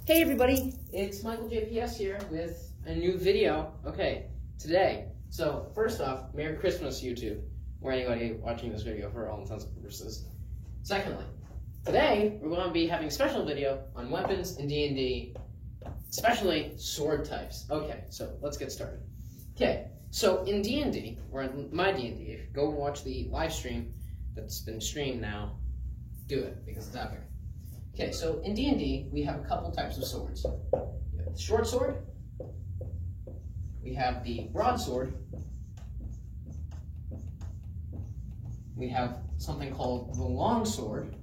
Hey everybody, it's Michael JPS here with a new video. Okay, today, so first off, Merry Christmas YouTube, or anybody watching this video for all intents and purposes. Secondly, today we're going to be having a special video on weapons in D&D, especially sword types. Okay, so let's get started. Okay, so in D&D, or in my D&D, if you go and watch the live stream that's been streamed now, do it, because it's out here. Okay, so in D&D, we have a couple types of swords. We have the short sword, we have the broadsword, we have something called the long sword,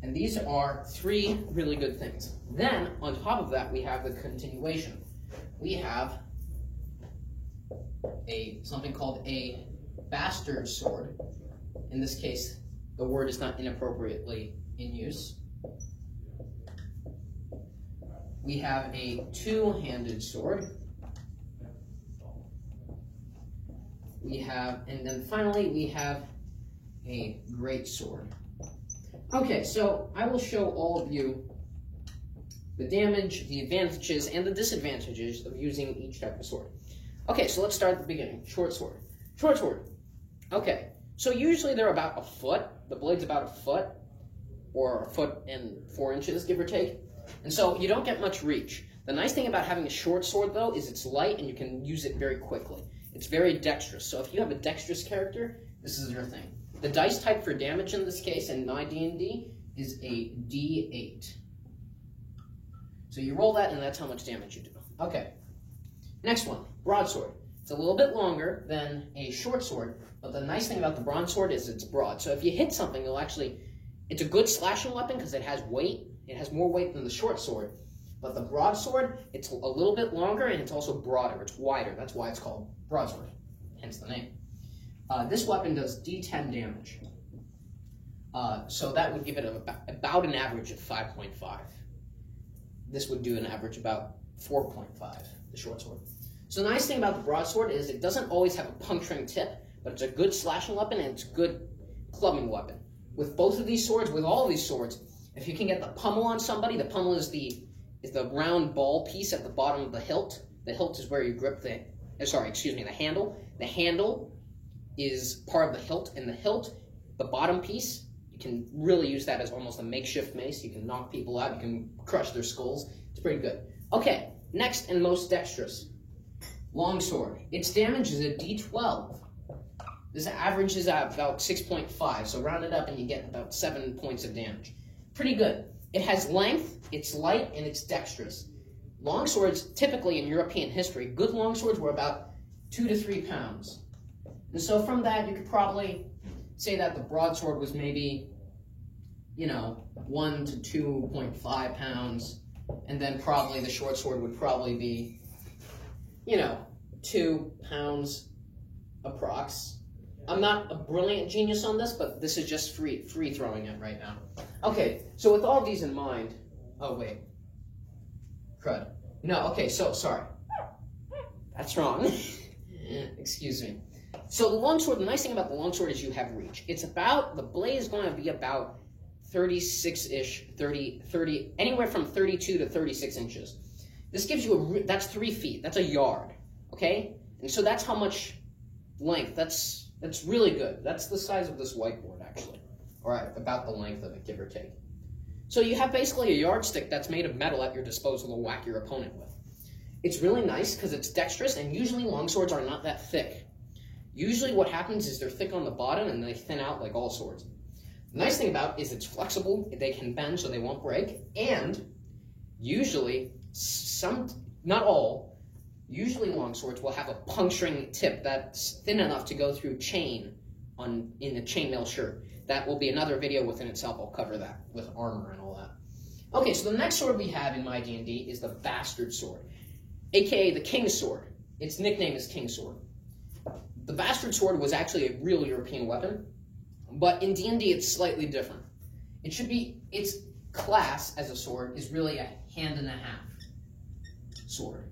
and these are three really good things. Then, on top of that, we have the continuation. We have something called a bastard sword. In this case, the word is not inappropriately in use. We have a two-handed sword. And then finally, we have a great sword. Okay, so I will show all of you the damage, the advantages, and the disadvantages of using each type of sword. Okay, so let's start at the beginning. Short sword. Short sword. Okay. So usually they're about a foot. The blade's about a foot, or a foot and 4 inches, give or take. And so you don't get much reach. The nice thing about having a short sword, though, is it's light and you can use it very quickly. It's very dexterous. So if you have a dexterous character, this is your thing. The dice type for damage in this case, in my D&D, is a D8. So you roll that, and that's how much damage you do. Okay. Next one, broadsword. It's a little bit longer than a short sword, but the nice thing about the broadsword is it's broad. So if you hit something, it's a good slashing weapon because it has weight. It has more weight than the short sword. But the broadsword, it's a little bit longer and it's also broader. It's wider. That's why it's called broadsword, hence the name. This weapon does D10 damage. So that would give it about an average of 5.5. This would do an average about 4.5, the short sword. So the nice thing about the broadsword is it doesn't always have a puncturing tip, but it's a good slashing weapon and it's a good clubbing weapon. With both of these swords, with all of these swords, if you can get the pommel on somebody, the pommel is the round ball piece at the bottom of the hilt. The hilt is where you grip the handle. The handle is part of the hilt, and the hilt, the bottom piece, you can really use that as almost a makeshift mace. You can knock people out, you can crush their skulls. It's pretty good. Okay, next and most dexterous. Longsword. Its damage is a D12. This averages out about 6.5, so round it up and you get about 7 points of damage. Pretty good. It has length, it's light, and it's dexterous. Longswords, typically in European history, good longswords were about 2 to 3 pounds. And so from that, you could probably say that the broadsword was maybe, 1 to 2.5 pounds, and then probably the short sword would probably be 2 pounds approx. I'm not a brilliant genius on this, but this is just free throwing it right now. Okay, so with all these in mind, oh wait, crud. No, okay, so sorry. That's wrong. Excuse me. So the longsword, the nice thing about the longsword is you have reach. The blade is going to be about 36-ish, 30, anywhere from 32 to 36 inches. This gives you that's 3 feet, that's a yard. Okay? And so that's how much length. That's really good. That's the size of this whiteboard, actually. All right, about the length of it, give or take. So you have basically a yardstick that's made of metal at your disposal to whack your opponent with. It's really nice because it's dexterous, and usually longswords are not that thick. Usually what happens is they're thick on the bottom and they thin out like all swords. The nice thing about it is it's flexible. They can bend so they won't break, and usually, not all, usually longswords will have a puncturing tip that's thin enough to go through chain in a chainmail shirt. That will be another video within itself. I'll cover that with armor and all that. Okay, so the next sword we have in my D&D is the bastard sword, aka the king's sword. Its nickname is King's Sword. The bastard sword was actually a real European weapon, but in D&D it's slightly different. Its class as a sword is really a hand-and-a-half sword.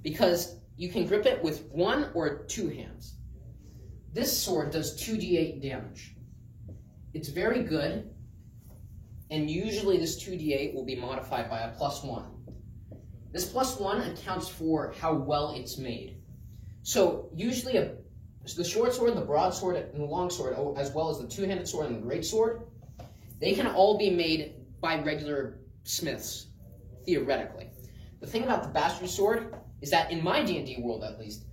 Because you can grip it with 1 or 2 hands. This sword does 2d8 damage. it's very good, and usually this 2d8 will be modified by a +1. This +1 accounts for how well it's made. So usually the short sword, the broadsword, and the longsword, as well as the two-handed sword and the greatsword, they can all be made by regular smiths, theoretically. The thing about the bastard sword is that in my D&D world, at least,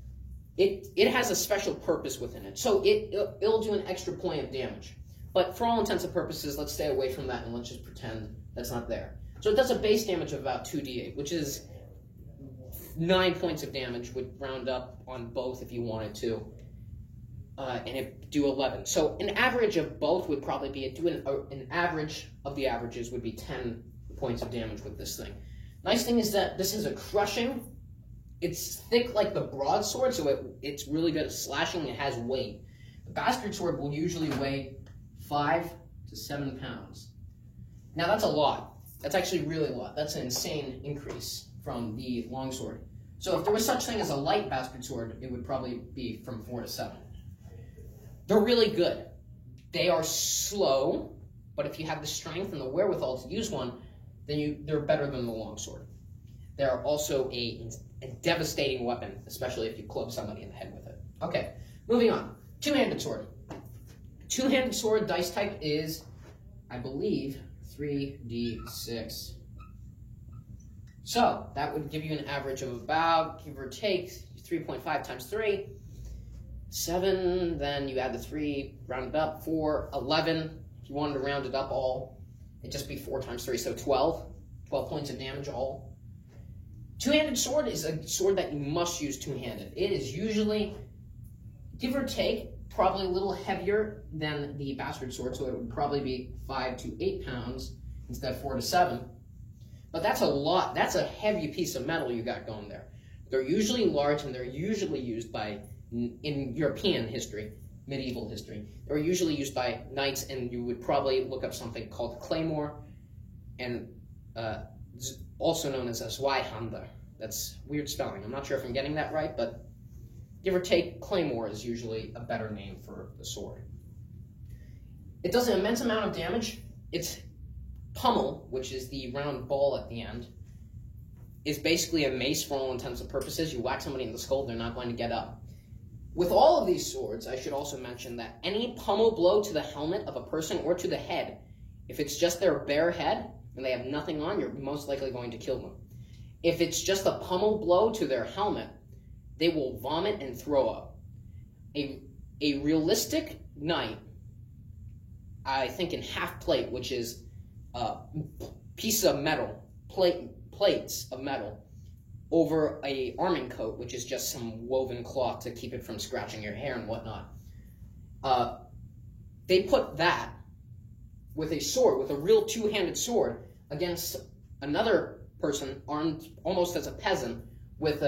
it has a special purpose within it. So it'll do an extra point of damage. But for all intents and purposes, let's stay away from that and let's just pretend that's not there. So it does a base damage of about 2d8, which is 9 points of damage, would round up on both if you wanted to. And it do 11. So an average of both would probably be, an average of the averages would be 10 points of damage with this thing. Nice thing is that this is a crushing. It's thick like the broadsword, so it's really good at slashing. It has weight. The bastard sword will usually weigh 5 to 7 pounds. Now that's a lot. That's actually really a lot. That's an insane increase from the longsword. So if there was such thing as a light bastard sword, it would probably be from 4 to 7. They're really good. They are slow, but if you have the strength and the wherewithal to use one, then they're better than the longsword. They're also a devastating weapon, especially if you club somebody in the head with it. Okay, moving on. Two-handed sword. Two-handed sword dice type is, I believe, 3d6. So that would give you an average of about, give or take, 3.5 times 3. 7, then you add the 3, round it up, 4, 11. If you wanted to round it up all, it'd just be 4 times 3, so 12. 12 points of damage all. Two-handed sword is a sword that you must use two-handed. It is usually, give or take, probably a little heavier than the bastard sword, so it would probably be 5 to 8 pounds instead of 4 to 7. But that's a lot. That's a heavy piece of metal you got going there. They're usually large, and they're usually used by, in European history, medieval history, they're usually used by knights, and you would probably look up something called claymore, and also known as a Zweihander. That's weird spelling. I'm not sure if I'm getting that right, but give or take, claymore is usually a better name for the sword. It does an immense amount of damage. Its pommel, which is the round ball at the end, is basically a mace for all intents and purposes. You whack somebody in the skull, they're not going to get up. With all of these swords, I should also mention that any pommel blow to the helmet of a person or to the head, if it's just their bare head and they have nothing on, you're most likely going to kill them. If it's just a pommel blow to their helmet, they will vomit and throw up. A realistic knight, I think in half plate, which is a piece of metal, plates of metal, over a arming coat, which is just some woven cloth to keep it from scratching your hair and whatnot. They put that with a sword, with a real two-handed sword, against another person armed almost as a peasant with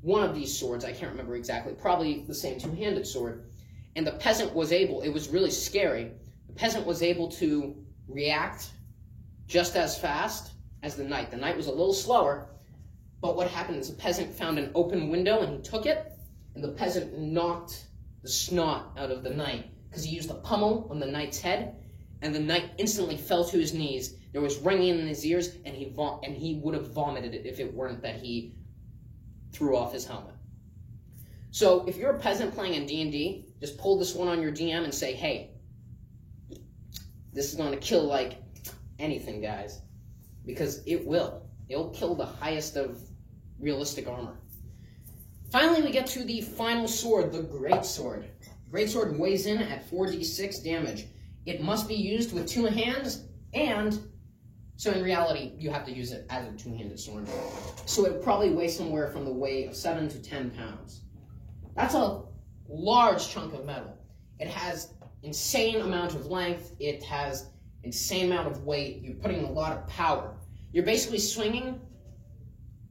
one of these swords. I can't remember exactly, probably the same two-handed sword. And the peasant was able, it was really scary, the peasant was able to react just as fast as the knight. The knight was a little slower, but what happened is the peasant found an open window and he took it, and the peasant knocked the snot out of the knight because he used the pommel on the knight's head, and the knight instantly fell to his knees. There was ringing in his ears, and he would have vomited it if it weren't that he threw off his helmet. So if you're a peasant playing in D&D, just pull this one on your DM and say, hey, this is going to kill like anything, guys, because it will. It'll kill the highest of realistic armor. Finally, we get to the final sword, the greatsword. Greatsword weighs in at 4d6 damage. It must be used with two hands, and so in reality, you have to use it as a two-handed sword. So it would probably weigh somewhere from the weight of 7 to 10 pounds. That's a large chunk of metal. It has insane amount of length. It has insane amount of weight. You're putting a lot of power. You're basically swinging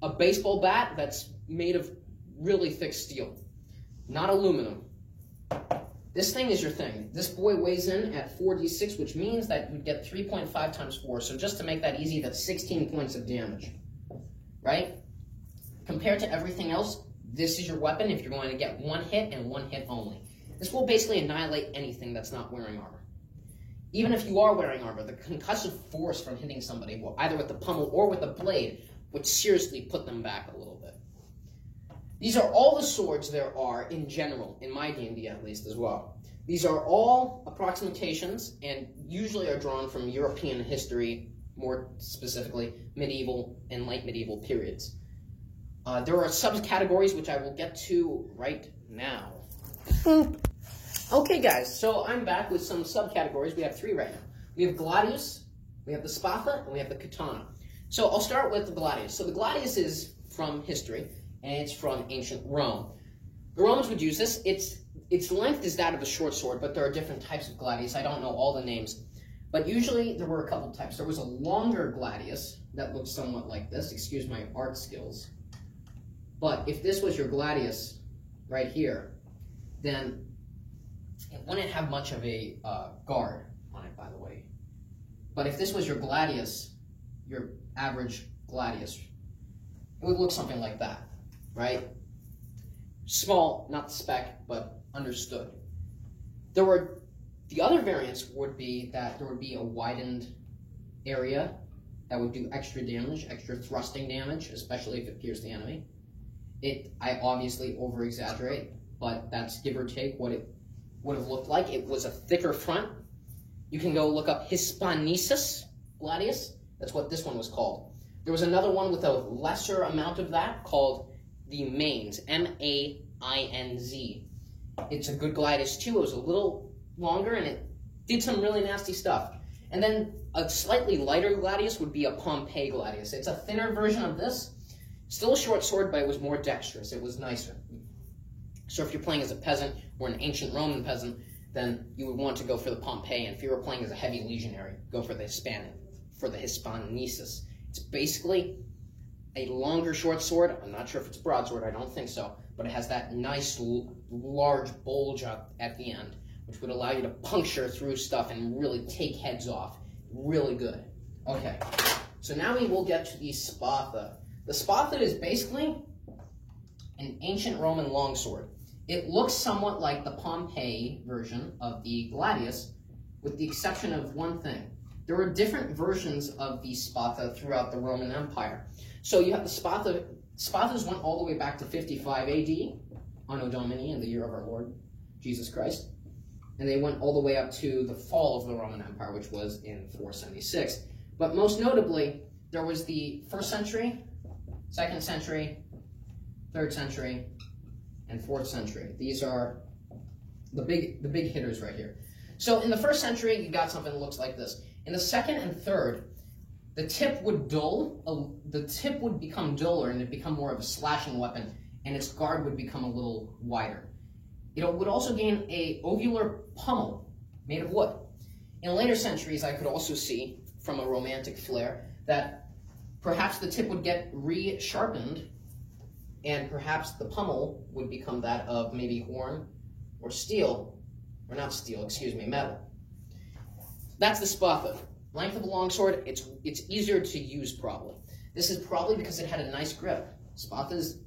a baseball bat that's made of really thick steel, not aluminum. This thing is your thing. This boy weighs in at 4d6, which means that you'd get 3.5 times 4. So just to make that easy, that's 16 points of damage, right? Compared to everything else, this is your weapon if you're going to get one hit and one hit only. This will basically annihilate anything that's not wearing armor. even if you are wearing armor, the concussive force from hitting somebody, either with the pummel or with the blade, would seriously put them back a little bit. These are all the swords there are in general, in my D&D at least as well. These are all approximations and usually are drawn from European history, more specifically medieval and late medieval periods. There are subcategories which I will get to right now. Okay guys, so I'm back with some subcategories. We have 3 right now. We have Gladius, we have the Spatha, and we have the Katana. So I'll start with the Gladius. So the Gladius is from history, and it's from ancient Rome. The Romans would use this. Its length is that of a short sword, but there are different types of Gladius. I don't know all the names. But usually there were a couple types. There was a longer Gladius that looked somewhat like this. Excuse my art skills. But if this was your Gladius right here, then it wouldn't have much of a guard on it, by the way. But if this was your Gladius, your average Gladius, it would look something like that, right? Small, not spec, but understood. The other variants would be that there would be a widened area that would do extra damage, extra thrusting damage, especially if it pierced the enemy. I obviously over-exaggerate, but that's give or take what it would have looked like. It was a thicker front. You can go look up Hispanicus Gladius. That's what this one was called. There was another one with a lesser amount of that called the Mainz, M-A-I-N-Z. It's a good Gladius too. It was a little longer and it did some really nasty stuff. And then a slightly lighter Gladius would be a Pompey Gladius. It's a thinner version of this. Still a short sword, but it was more dexterous. It was nicer. So if you're playing as a peasant or an ancient Roman peasant, then you would want to go for the Pompey. And if you were playing as a heavy legionary, go for the Hispanicus. It's basically a longer short sword. I'm not sure if it's broadsword. I don't think so. But it has that nice large bulge at the end, which would allow you to puncture through stuff and really take heads off. Really good. Okay, so now we will get to the Spatha. The Spatha is basically an ancient Roman longsword. It looks somewhat like the Pompey version of the Gladius, with the exception of one thing. There were different versions of the Spatha throughout the Roman Empire. So you have the Spatha. Spathas went all the way back to 55 AD, Anno Domini, in the year of our Lord Jesus Christ. And they went all the way up to the fall of the Roman Empire, which was in 476. But most notably, there was the 1st century, 2nd century, 3rd century, and 4th century. These are the big hitters right here. So in the 1st century, you got something that looks like this. In the 2nd and 3rd, the tip would become duller and it'd become more of a slashing weapon, and its guard would become a little wider. It would also gain a ovular pummel made of wood. In later centuries, I could also see, from a romantic flair, that perhaps the tip would get re-sharpened, and perhaps the pummel would become that of maybe horn or steel, or not steel, excuse me, metal. That's the Spatha. Length of a longsword, it's easier to use probably. This is probably because it had a nice grip. Spathas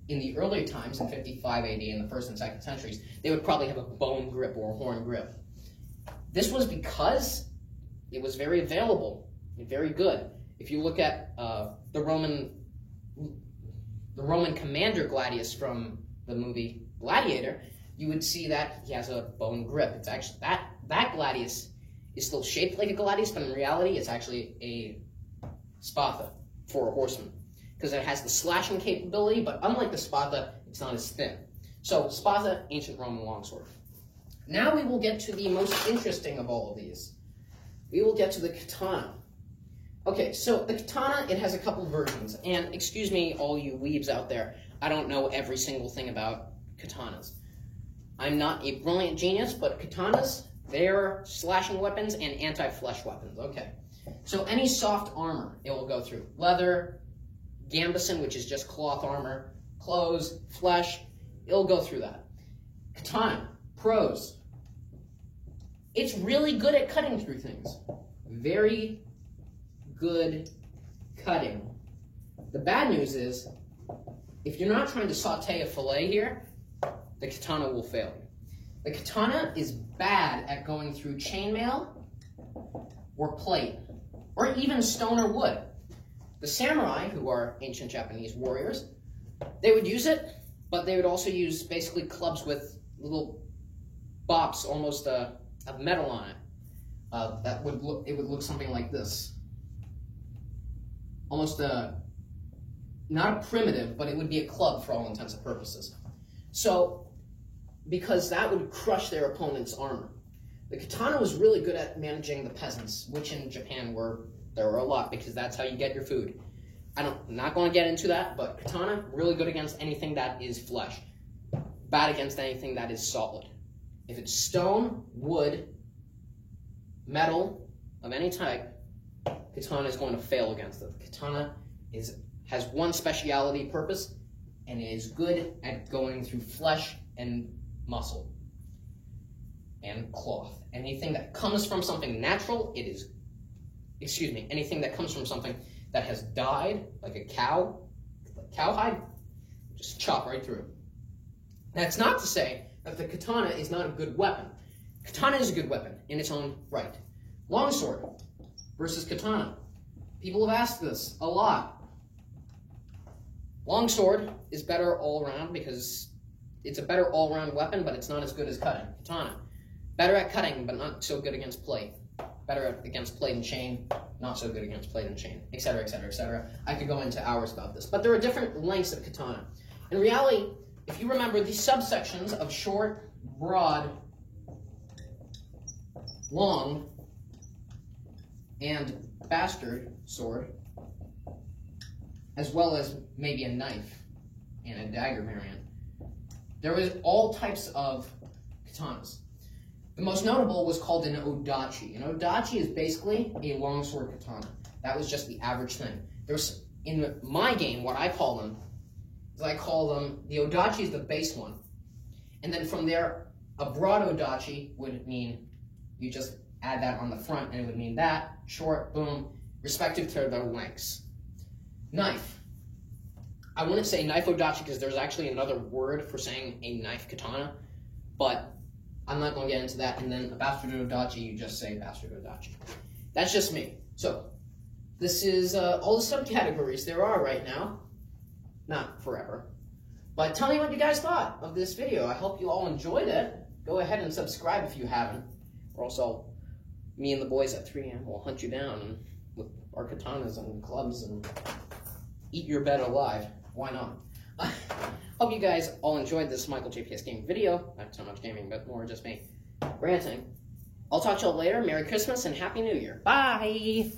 in the earlier times, in 55 AD, in the 1st and 2nd centuries, they would probably have a bone grip or a horn grip. This was because it was very available and very good. If you look at the Roman commander Gladius from the movie Gladiator, you would see that he has a bone grip. It's actually that Gladius is still shaped like a Gladius, but in reality, it's actually a Spatha for a horseman, because it has the slashing capability, but unlike the Spatha, it's not as thin. So, Spatha, ancient Roman longsword. Now we will get to the most interesting of all of these. We will get to the Katana. Okay, so the Katana, it has a couple versions, and excuse me, all you weebs out there, I don't know every single thing about katanas. I'm not a brilliant genius, but katanas, they're slashing weapons and anti-flesh weapons. Okay, so any soft armor it will go through. Leather, gambeson, which is just cloth armor, clothes, flesh, it'll go through that. Katana, pros. It's really good at cutting through things. Very good cutting. The bad news is, if you're not trying to saute a fillet here, the katana will fail you. The katana is bad at going through chainmail or plate, or even stone or wood. The samurai, who are ancient Japanese warriors, they would use it, but they would also use basically clubs with little bops, almost of metal on it. It would look something like this. Almost not a primitive, but it would be a club for all intents and purposes. So, because that would crush their opponent's armor. The katana was really good at managing the peasants, which in Japan there were a lot, because that's how you get your food. I'm not going to get into that, but katana, really good against anything that is flesh. Bad against anything that is solid. If it's stone, wood, metal of any type, katana is going to fail against it. Katana has one speciality purpose, and it is good at going through flesh and muscle and cloth. Anything that comes from something natural, anything that comes from something that has died, like a cow hide, just chop right through. That's not to say that the katana is not a good weapon. Katana is a good weapon in its own right. Longsword versus katana. People have asked this a lot. Longsword is better all around because it's a better all-around weapon, but it's not as good as cutting. Katana, better at cutting, but not so good against plate. Better against plate and chain, not so good against plate and chain, etc., etc., etc. I could go into hours about this, but there are different lengths of katana. In reality, if you remember the subsections of short, broad, long, and bastard sword, as well as maybe a knife and a dagger variant, there was all types of katanas. The most notable was called an odachi. An odachi is basically a longsword katana. That was just the average thing. There's, in my game, what I call them, is the odachi is the base one. And then from there, a broad odachi would mean you just add that on the front, and it would mean that, short, boom, respective to their lengths. Knife. I wouldn't say knife odachi because there's actually another word for saying a knife katana, but I'm not going to get into that. And then a bastard odachi, you just say bastard odachi. That's just me. So, this is all the subcategories there are right now. Not forever. But tell me what you guys thought of this video. I hope you all enjoyed it. Go ahead and subscribe if you haven't. Or else me and the boys at 3 AM will hunt you down with our katanas and clubs and eat your bed alive. Why not? Hope you guys all enjoyed this Michael JPS Gaming video. Not so much gaming, but more just me ranting. I'll talk to you all later. Merry Christmas and Happy New Year. Bye!